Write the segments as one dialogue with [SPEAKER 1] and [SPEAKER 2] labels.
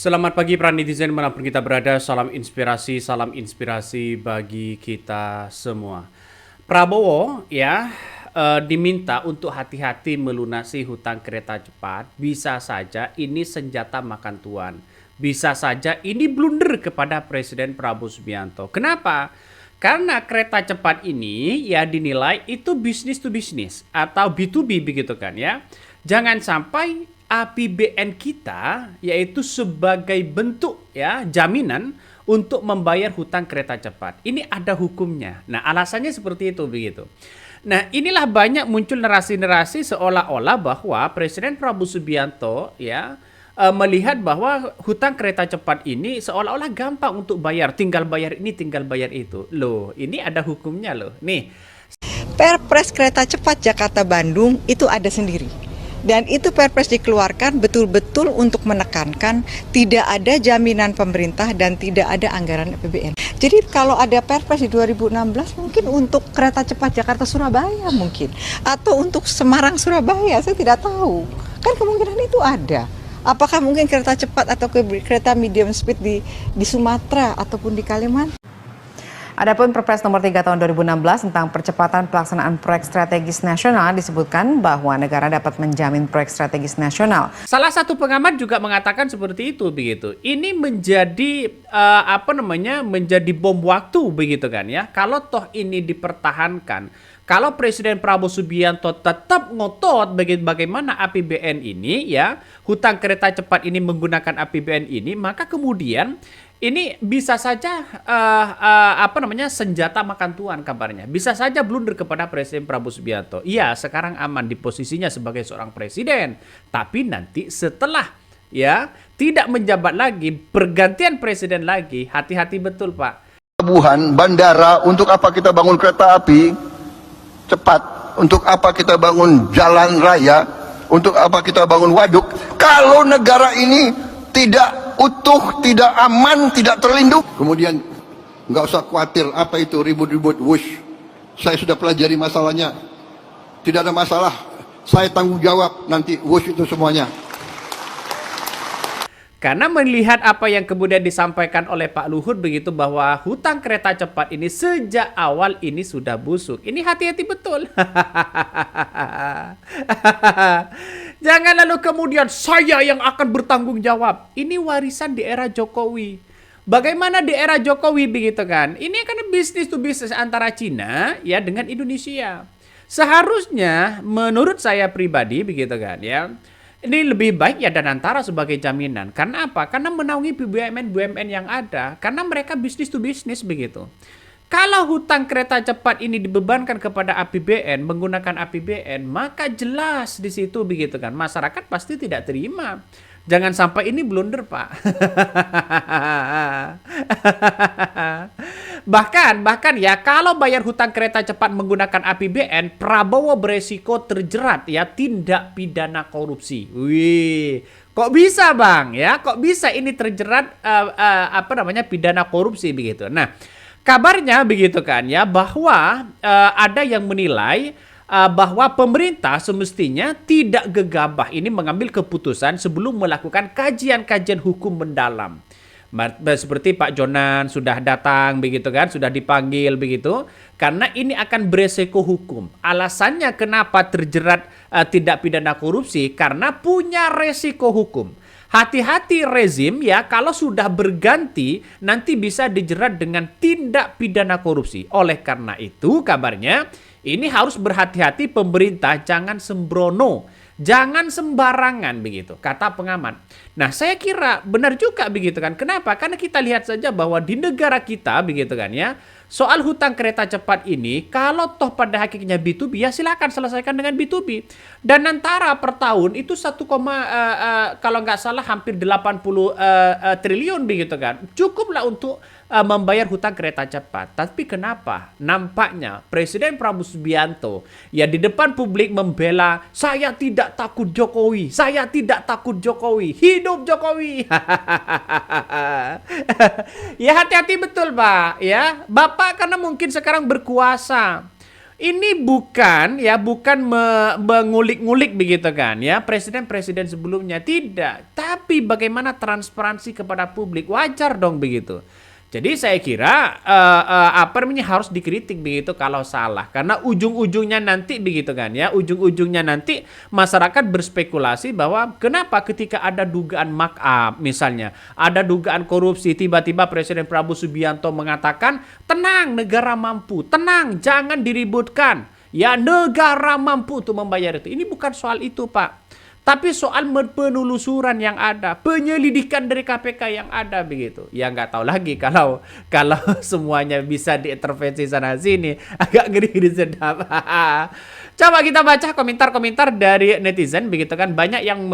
[SPEAKER 1] Selamat pagi para netizen dimanapun kita berada, salam inspirasi bagi kita semua. Prabowo ya diminta untuk hati-hati melunasi hutang kereta cepat. Bisa saja ini senjata makan tuan. Bisa saja ini blunder kepada Presiden Prabowo Subianto. Kenapa? Karena kereta cepat ini ya dinilai itu bisnis to bisnis atau B2B begitu kan ya. Jangan sampai APBN kita yaitu sebagai bentuk ya jaminan untuk membayar hutang kereta cepat. Ini ada hukumnya. Nah, alasannya seperti itu begitu. Nah, inilah banyak muncul narasi-narasi seolah-olah bahwa Presiden Prabowo Subianto ya melihat bahwa hutang kereta cepat ini seolah-olah gampang untuk bayar, tinggal bayar ini, tinggal bayar itu. Loh, ini ada hukumnya loh. Nih,
[SPEAKER 2] Perpres kereta cepat Jakarta-Bandung itu ada sendiri. Dan itu Perpres dikeluarkan betul-betul untuk menekankan tidak ada jaminan pemerintah dan tidak ada anggaran APBN. Jadi kalau ada Perpres di 2016 mungkin untuk kereta cepat Jakarta-Surabaya mungkin. Atau untuk Semarang-Surabaya, saya tidak tahu. Kan kemungkinan itu ada. Apakah mungkin kereta cepat atau kereta medium speed di Sumatera ataupun di Kalimantan?
[SPEAKER 3] Adapun Perpres nomor 3 tahun 2016 tentang percepatan pelaksanaan proyek strategis nasional disebutkan bahwa negara dapat menjamin proyek strategis nasional.
[SPEAKER 1] salah satu pengamat juga mengatakan seperti itu begitu. Ini menjadi menjadi bom waktu begitu kan ya. Kalau toh ini dipertahankan, kalau Presiden Prabowo Subianto tetap ngotot bagaimana APBN ini ya, hutang kereta cepat ini menggunakan APBN ini, maka kemudian ini bisa saja senjata makan tuan kabarnya. Bisa saja blunder kepada Presiden Prabowo Subianto. Iya, sekarang aman di posisinya sebagai seorang presiden, tapi nanti setelah ya tidak menjabat lagi, pergantian presiden lagi, hati-hati betul, Pak.
[SPEAKER 4] Pelabuhan, bandara, untuk apa kita bangun kereta api cepat? Untuk apa kita bangun jalan raya? Untuk apa kita bangun waduk? Kalau negara ini tidak utuh, tidak aman, tidak terlindung. Kemudian nggak usah khawatir apa itu ribut-ribut wush. Saya sudah pelajari masalahnya. Tidak ada masalah. Saya tanggung jawab nanti wush itu semuanya.
[SPEAKER 1] Karena melihat apa yang kemudian disampaikan oleh Pak Luhut begitu bahwa hutang kereta cepat ini sejak awal ini sudah busuk. Ini hati-hati betul. Jangan lalu kemudian saya yang akan bertanggung jawab. Ini warisan di era Jokowi. Bagaimana di era Jokowi begitu kan? Ini kan bisnis to bisnis antara Cina ya dengan Indonesia. Seharusnya menurut saya pribadi begitu kan ya. Ini lebih baik ya Danantara sebagai jaminan. Karena apa? Karena menaungi BUMN-BUMN yang ada. Karena mereka bisnis to bisnis begitu. Kalau hutang kereta cepat ini dibebankan kepada APBN, menggunakan APBN, maka jelas di situ begitu kan. Masyarakat pasti tidak terima. Jangan sampai ini blunder, Pak. Bahkan ya kalau bayar hutang kereta cepat menggunakan APBN, Prabowo beresiko terjerat ya tindak pidana korupsi. Wih, kok bisa Bang ya? Kok bisa ini terjerat pidana korupsi begitu. Nah, kabarnya begitu kan ya bahwa ada yang menilai bahwa pemerintah semestinya tidak gegabah ini mengambil keputusan sebelum melakukan kajian-kajian hukum mendalam. Seperti Pak Jonan sudah datang begitu kan, sudah dipanggil begitu, karena ini akan beresiko hukum. Alasannya kenapa terjerat tindak pidana korupsi karena punya resiko hukum. Hati-hati rezim ya, kalau sudah berganti nanti bisa dijerat dengan tindak pidana korupsi. Oleh karena itu kabarnya ini harus berhati-hati pemerintah, jangan sembrono. Jangan sembarangan begitu, kata pengamat. Nah, saya kira benar juga begitu kan. Kenapa? Karena kita lihat saja bahwa di negara kita begitu kan ya, soal hutang kereta cepat ini, kalau toh pada hakikatnya B2B, ya silakan selesaikan dengan B2B. Dan antara per tahun itu kalau nggak salah hampir 80 triliun begitu kan. Cukuplah untuk membayar hutang kereta cepat. Tapi kenapa? Nampaknya Presiden Prabowo Subianto ya di depan publik membela, saya tidak takut Jokowi, saya tidak takut Jokowi, hidup Jokowi. Ya hati-hati betul Pak ya. Bapak karena mungkin sekarang berkuasa. ini bukan mengulik-ngulik begitu kan ya presiden-presiden sebelumnya, tidak, tapi bagaimana transparansi kepada publik, wajar dong begitu. Jadi saya kira harus dikritik begitu kalau salah, karena ujung-ujungnya nanti begitu kan ya, ujung-ujungnya nanti masyarakat berspekulasi bahwa kenapa ketika ada dugaan markup misalnya, ada dugaan korupsi, tiba-tiba Presiden Prabowo Subianto mengatakan tenang, negara mampu, tenang, jangan diributkan, ya negara mampu untuk membayar itu. Ini bukan soal itu Pak, tapi soal penelusuran yang ada, penyelidikan dari KPK yang ada begitu. Ya nggak tahu lagi kalau semuanya bisa diintervensi sana sini, agak ngeri sedap. Coba kita baca komentar-komentar dari netizen begitu kan, banyak yang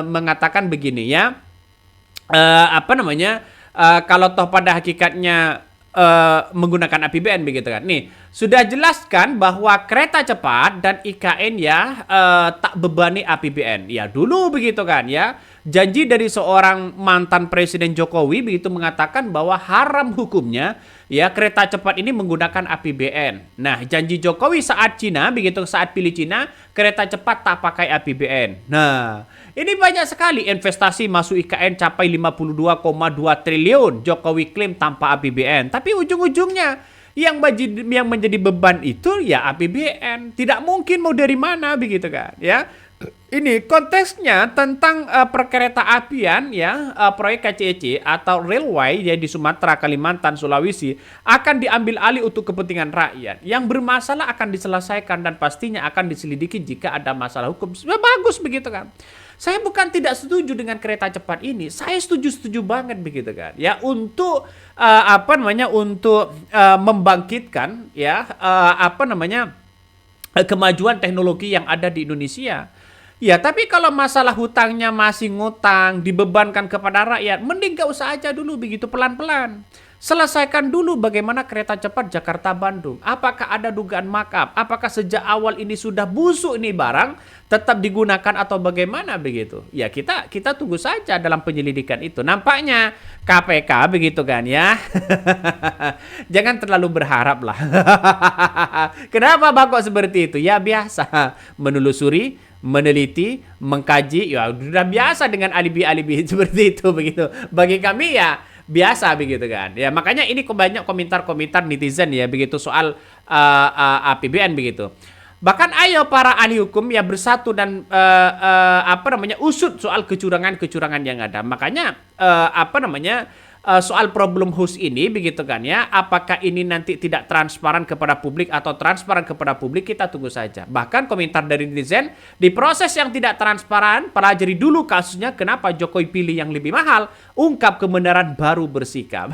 [SPEAKER 1] mengatakan begini ya, kalau toh pada hakikatnya menggunakan APBN begitu kan. Nih, sudah jelaskan bahwa kereta cepat dan IKN ya tak bebani APBN. Ya dulu begitu kan ya. Janji dari seorang mantan Presiden Jokowi begitu mengatakan bahwa haram hukumnya ya kereta cepat ini menggunakan APBN. Nah, janji Jokowi saat Cina begitu, saat pilih Cina, kereta cepat tak pakai APBN. Nah, ini banyak sekali investasi masuk IKN capai 52,2 triliun. Jokowi klaim tanpa APBN. Tapi ujung-ujungnya yang menjadi beban itu ya APBN. Tidak mungkin mau dari mana begitu kan ya. Ini konteksnya tentang perkereta apian ya, proyek KCC atau railway ya di Sumatera, Kalimantan, Sulawesi akan diambil alih untuk kepentingan rakyat. Yang bermasalah akan diselesaikan dan pastinya akan diselidiki jika ada masalah hukum. Bagus begitu kan. Saya bukan tidak setuju dengan kereta cepat ini. Saya setuju banget begitu kan. Ya untuk membangkitkan ya kemajuan teknologi yang ada di Indonesia. Ya, tapi kalau masalah hutangnya masih ngutang, dibebankan kepada rakyat, mending gak usah aja dulu begitu, pelan-pelan. Selesaikan dulu bagaimana kereta cepat Jakarta-Bandung. Apakah ada dugaan markup? Apakah sejak awal ini sudah busuk ini barang, tetap digunakan atau bagaimana begitu? Ya kita tunggu saja dalam penyelidikan itu. Nampaknya KPK begitu kan ya. Jangan terlalu berharap lah. Kenapa Bang kok seperti itu? Ya biasa, menelusuri, meneliti, mengkaji, ya sudah biasa dengan alibi-alibi seperti itu begitu. Bagi kami ya biasa begitu kan. Ya makanya ini banyak komentar-komentar netizen ya begitu soal APBN begitu. Bahkan ayo para ahli hukum ya bersatu dan usut soal kecurangan-kecurangan yang ada. Makanya soal problem host ini begitu kan ya, apakah ini nanti tidak transparan kepada publik atau transparan kepada publik, kita tunggu saja. Bahkan komentar dari netizen, di proses yang tidak transparan, pelajari dulu kasusnya kenapa Jokowi pilih yang lebih mahal, ungkap kebenaran baru bersikap.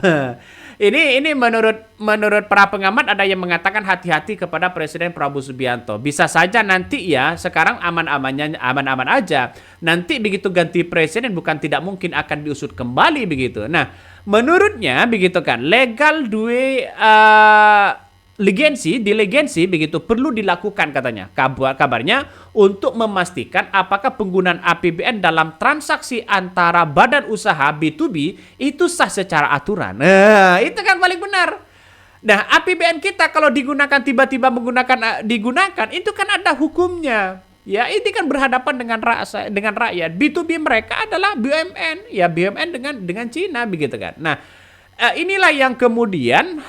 [SPEAKER 1] Ini menurut para pengamat ada yang mengatakan hati-hati kepada Presiden Prabowo Subianto. Bisa saja nanti ya, sekarang aman-aman aja. Nanti begitu ganti presiden bukan tidak mungkin akan diusut kembali begitu. Nah, menurutnya begitu kan, legal duwe diligensi begitu perlu dilakukan katanya. Kabarnya untuk memastikan apakah penggunaan APBN dalam transaksi antara badan usaha B2B itu sah secara aturan. Nah, itu kan paling benar. Nah, APBN kita kalau digunakan tiba-tiba digunakan itu kan ada hukumnya. Ya, ini kan berhadapan dengan rakyat. B2B mereka adalah BUMN, ya BUMN dengan Cina begitu kan. Nah, inilah yang kemudian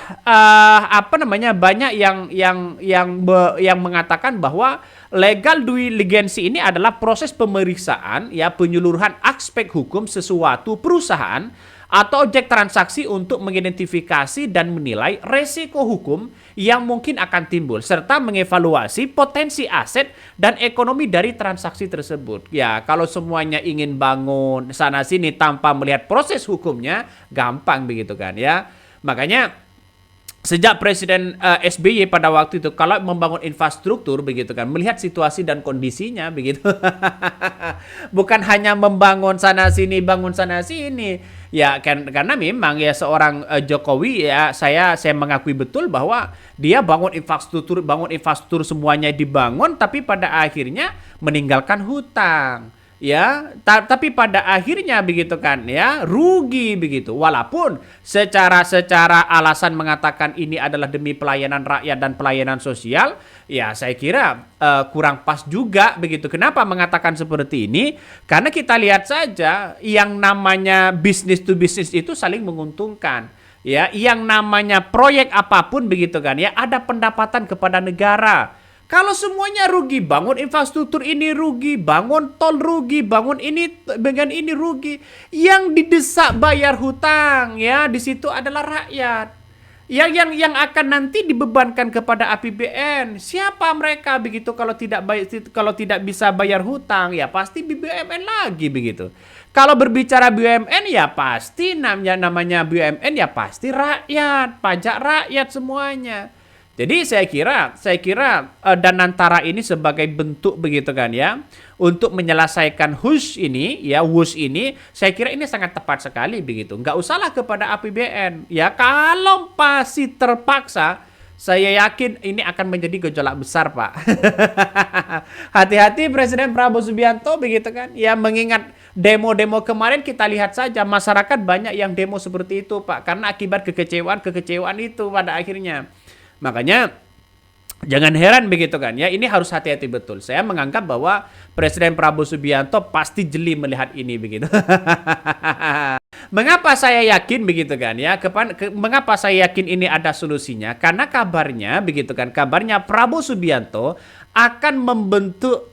[SPEAKER 1] banyak yang mengatakan bahwa legal due diligence ini adalah proses pemeriksaan ya penyeluruhan aspek hukum sesuatu perusahaan atau objek transaksi untuk mengidentifikasi dan menilai resiko hukum yang mungkin akan timbul serta mengevaluasi potensi aset dan ekonomi dari transaksi tersebut. Ya, kalau semuanya ingin bangun sana sini tanpa melihat proses hukumnya, gampang begitu kan ya. Makanya sejak Presiden SBY pada waktu itu kalau membangun infrastruktur begitu kan, melihat situasi dan kondisinya begitu. Bukan hanya membangun sana sini, bangun sana sini. Ya karena memang ya seorang Jokowi ya saya mengakui betul bahwa dia bangun infrastruktur semuanya dibangun tapi pada akhirnya meninggalkan hutang. ya, tapi pada akhirnya begitu kan ya, rugi begitu. Walaupun secara alasan mengatakan ini adalah demi pelayanan rakyat dan pelayanan sosial, ya saya kira kurang pas juga begitu. Kenapa mengatakan seperti ini? Karena kita lihat saja yang namanya bisnis to bisnis itu saling menguntungkan. Ya, yang namanya proyek apapun begitu kan ya, ada pendapatan kepada negara. Kalau semuanya rugi, bangun infrastruktur ini rugi, bangun tol rugi, bangun ini dengan ini rugi, yang didesak bayar hutang ya di situ adalah rakyat. Yang akan nanti dibebankan kepada APBN. Siapa mereka begitu kalau tidak bisa bayar hutang, ya pasti BUMN lagi begitu. Kalau berbicara BUMN ya pasti namanya BUMN ya pasti rakyat, pajak rakyat semuanya. Jadi saya kira Danantara ini sebagai bentuk begitu kan ya, untuk menyelesaikan WUS ini, saya kira ini sangat tepat sekali begitu. Nggak usahlah kepada APBN. Ya kalau pasti terpaksa, saya yakin ini akan menjadi gejolak besar, Pak. Hati-hati Presiden Prabowo Subianto begitu kan. Ya mengingat demo-demo kemarin kita lihat saja masyarakat banyak yang demo seperti itu, Pak. Karena akibat kekecewaan itu pada akhirnya. Makanya jangan heran begitu kan ya, ini harus hati-hati betul. Saya menganggap bahwa Presiden Prabowo Subianto pasti jeli melihat ini begitu. Mengapa saya yakin begitu kan ya? Mengapa saya yakin ini ada solusinya? Karena kabarnya begitu kan, kabarnya Prabowo Subianto akan membentuk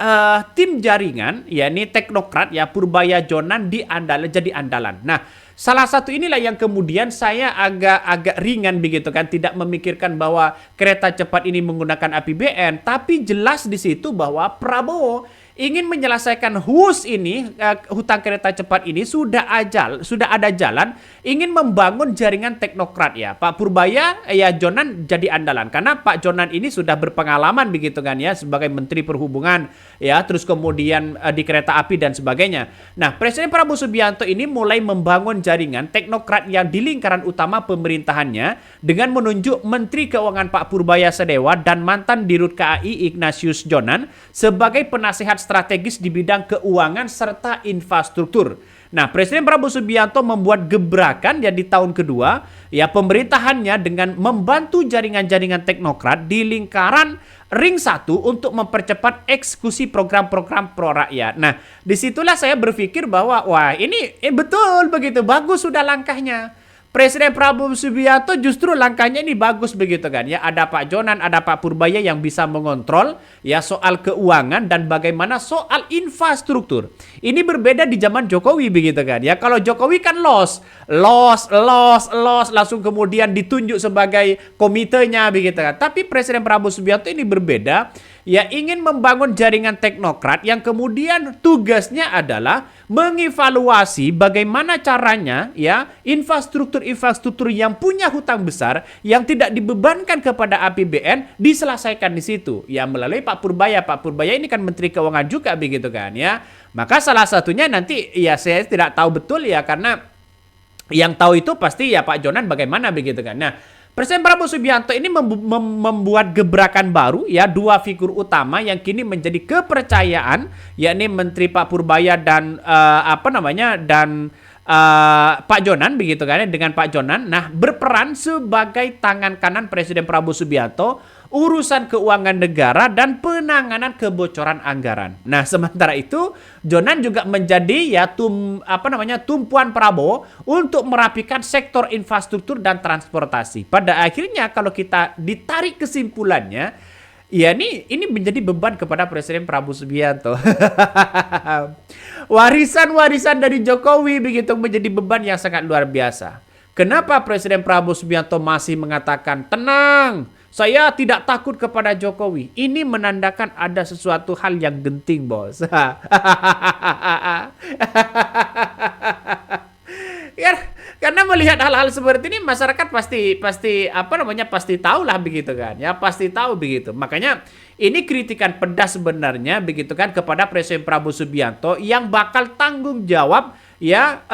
[SPEAKER 1] tim jaringan, yakni teknokrat ya, Purbaya Jonan jadi andalan. Nah, salah satu inilah yang kemudian saya agak ringan begitu kan, tidak memikirkan bahwa kereta cepat ini menggunakan APBN, tapi jelas di situ bahwa Prabowo ingin menyelesaikan WUS ini, hutang kereta cepat ini sudah ada jalan, ingin membangun jaringan teknokrat ya. Pak Purbaya ya Jonan jadi andalan karena Pak Jonan ini sudah berpengalaman begitu kan ya sebagai Menteri Perhubungan ya, terus kemudian di kereta api dan sebagainya. Nah, Presiden Prabowo Subianto ini mulai membangun jaringan teknokrat yang di lingkaran utama pemerintahannya dengan menunjuk Menteri Keuangan Pak Purbaya Sadewa dan mantan Dirut KAI Ignatius Jonan sebagai penasihat strategis di bidang keuangan serta infrastruktur. Nah, Presiden Prabowo Subianto membuat gebrakan ya di tahun kedua ya pemerintahannya dengan membantu jaringan-jaringan teknokrat di lingkaran Ring 1 untuk mempercepat eksekusi program-program pro rakyat. Nah, disitulah saya berpikir bahwa wah ini betul begitu, bagus sudah langkahnya. Presiden Prabowo Subianto justru langkahnya ini bagus begitu kan ya. Ada Pak Jonan, ada Pak Purbaya yang bisa mengontrol ya soal keuangan dan bagaimana soal infrastruktur. Ini berbeda di zaman Jokowi begitu kan ya. Kalau Jokowi kan loss langsung kemudian ditunjuk sebagai komitenya begitu kan. Tapi Presiden Prabowo Subianto ini berbeda. Ya ingin membangun jaringan teknokrat yang kemudian tugasnya adalah mengevaluasi bagaimana caranya ya infrastruktur yang punya hutang besar yang tidak dibebankan kepada APBN diselesaikan di situ ya melalui Pak Purbaya. Pak Purbaya ini kan Menteri Keuangan juga begitu kan ya. Maka salah satunya nanti ya saya tidak tahu betul ya karena yang tahu itu pasti ya Pak Jonan bagaimana begitu kan. Nah, Presiden Prabowo Subianto ini membuat gebrakan baru ya, dua figur utama yang kini menjadi kepercayaan yakni Menteri Pak Purbaya dan Pak Jonan begitu kan ya, dengan Pak Jonan nah berperan sebagai tangan kanan Presiden Prabowo Subianto urusan keuangan negara dan penanganan kebocoran anggaran. Nah, sementara itu Jonan juga menjadi ya tumpuan Prabowo untuk merapikan sektor infrastruktur dan transportasi. Pada akhirnya kalau kita ditarik kesimpulannya, ya ini menjadi beban kepada Presiden Prabowo Subianto. Warisan-warisan dari Jokowi begitu menjadi beban yang sangat luar biasa. Kenapa Presiden Prabowo Subianto masih mengatakan tenang? Saya tidak takut kepada Jokowi. Ini menandakan ada sesuatu hal yang genting, bos. Karena melihat hal-hal seperti ini masyarakat pasti tahu lah begitu kan ya, pasti tahu begitu. Makanya ini kritikan pedas sebenarnya begitu kan kepada Presiden Prabowo Subianto yang bakal tanggung jawab ya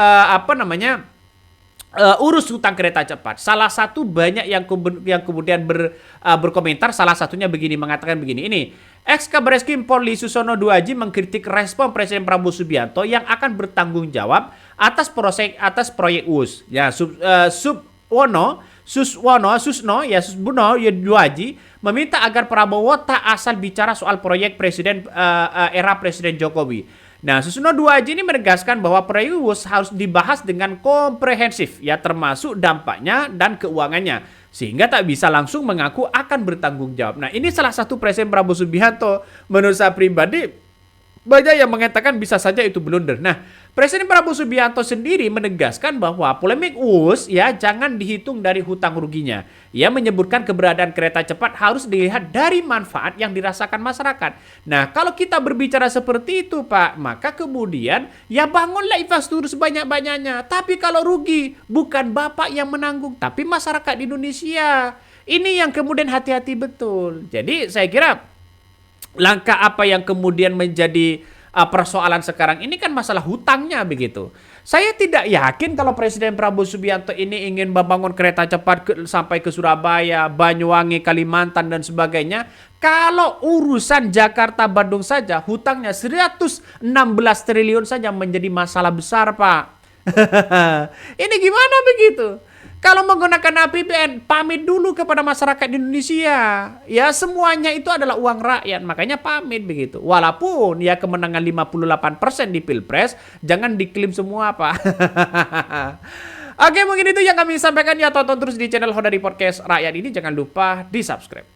[SPEAKER 1] urus hutang kereta cepat. Salah satu banyak yang kemudian berkomentar, salah satunya begini, mengatakan begini, ini ex Kabar Eskrim Polri Susono Duaji mengkritik respon Presiden Prabowo Subianto yang akan bertanggung jawab atas proyek UUS. Ya, Susno Duaji meminta agar Prabowo tak asal bicara soal proyek presiden era Presiden Jokowi. Nah, Susno Duaji ini menegaskan bahwa proyek UUS harus dibahas dengan komprehensif, ya termasuk dampaknya dan keuangannya, sehingga tak bisa langsung mengaku akan bertanggung jawab. Nah, ini salah satu Presiden Prabowo Subianto. Menurut saya pribadi, banyak yang mengatakan bisa saja itu blunder. Nah, Presiden Prabowo Subianto sendiri menegaskan bahwa polemik UUS ya jangan dihitung dari hutang ruginya. Ia menyebutkan keberadaan kereta cepat harus dilihat dari manfaat yang dirasakan masyarakat. Nah, kalau kita berbicara seperti itu, Pak, maka kemudian ya bangunlah infrastruktur sebanyak-banyaknya. Tapi kalau rugi, bukan Bapak yang menanggung, tapi masyarakat Indonesia. Ini yang kemudian hati-hati betul. Jadi saya kira langkah apa yang kemudian menjadi persoalan sekarang ini kan masalah hutangnya begitu. Saya tidak yakin kalau Presiden Prabowo Subianto ini ingin membangun kereta cepat sampai ke Surabaya, Banyuwangi, Kalimantan dan sebagainya. Kalau urusan Jakarta Bandung saja hutangnya 116 triliun saja menjadi masalah besar, Pak. Ini gimana begitu? Kalau menggunakan APBN, pamit dulu kepada masyarakat Indonesia. Ya, semuanya itu adalah uang rakyat. Makanya pamit begitu. Walaupun ya kemenangan 58% di Pilpres, jangan diklaim semua, Pak. Oke, mungkin itu yang kami sampaikan. Ya, tonton terus di channel Hodari Podcast Rakyat ini. Jangan lupa di-subscribe.